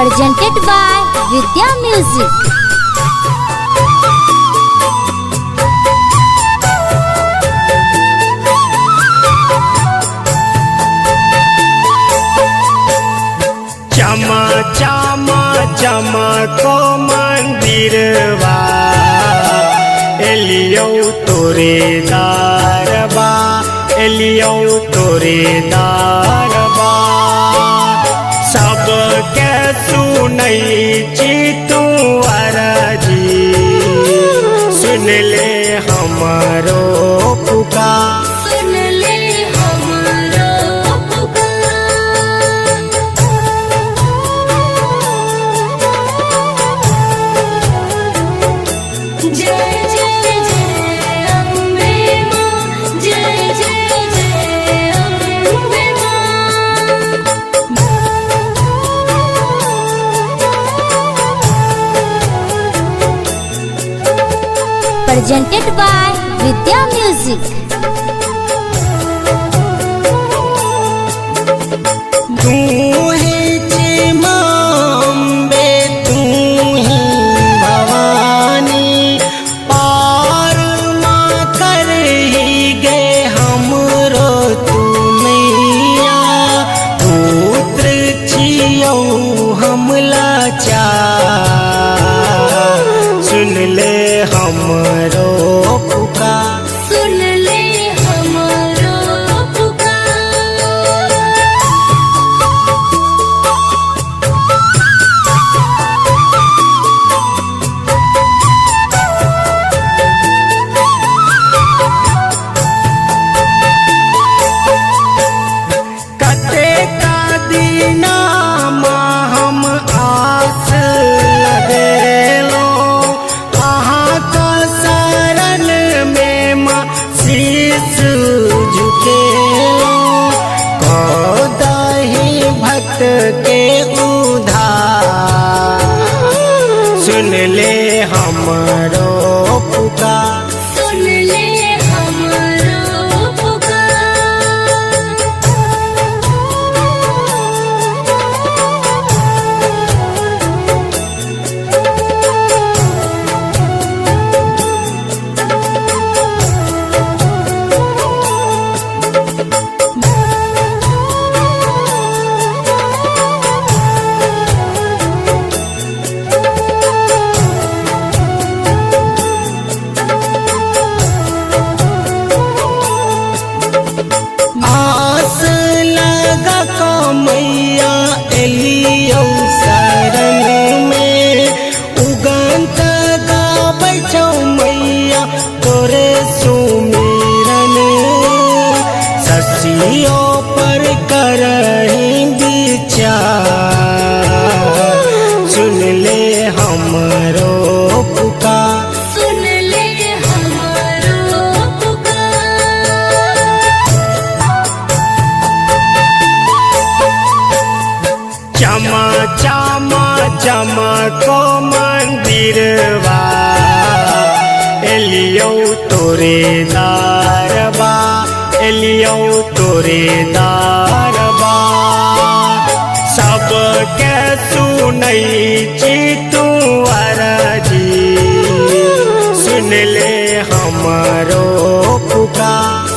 presented by Vidya Music. चमा चमा चमको मंदिरवा एलियो तोरे दारबा एलियो तोरे दारबा सबके सुनई छी तू अरजी सुन ले हमरो पुकार Presented by Vidya Music. तू ही चिमांबे तू ही भवानी पार माँ कर ही गे हमरो तू नैया पुत्र छियो हमला चार सुन ले हमरो पुकार सुन ले हमरो पुकार कते का दीना माँ हम आस लगेलो अहाँ का शरण में माँ शीश झुकेलो कौदाही भक्त के उधार सुन ले हमरो पुकार सुन ले हमरो पुकार आस लगा को मैया एलियो शरण में उगंत गाबै छौ मैया तोरे सुमिरन ससियो पर करही विचार सुन ले हमरो पुकार सुन ले हमरो पुकार चमा चमा चमको मंदिरवा एलियो तोरे दारबा एलियो तोरे दारबा सबके सुनई छी तू अरजी सुन ले हमरो पुकार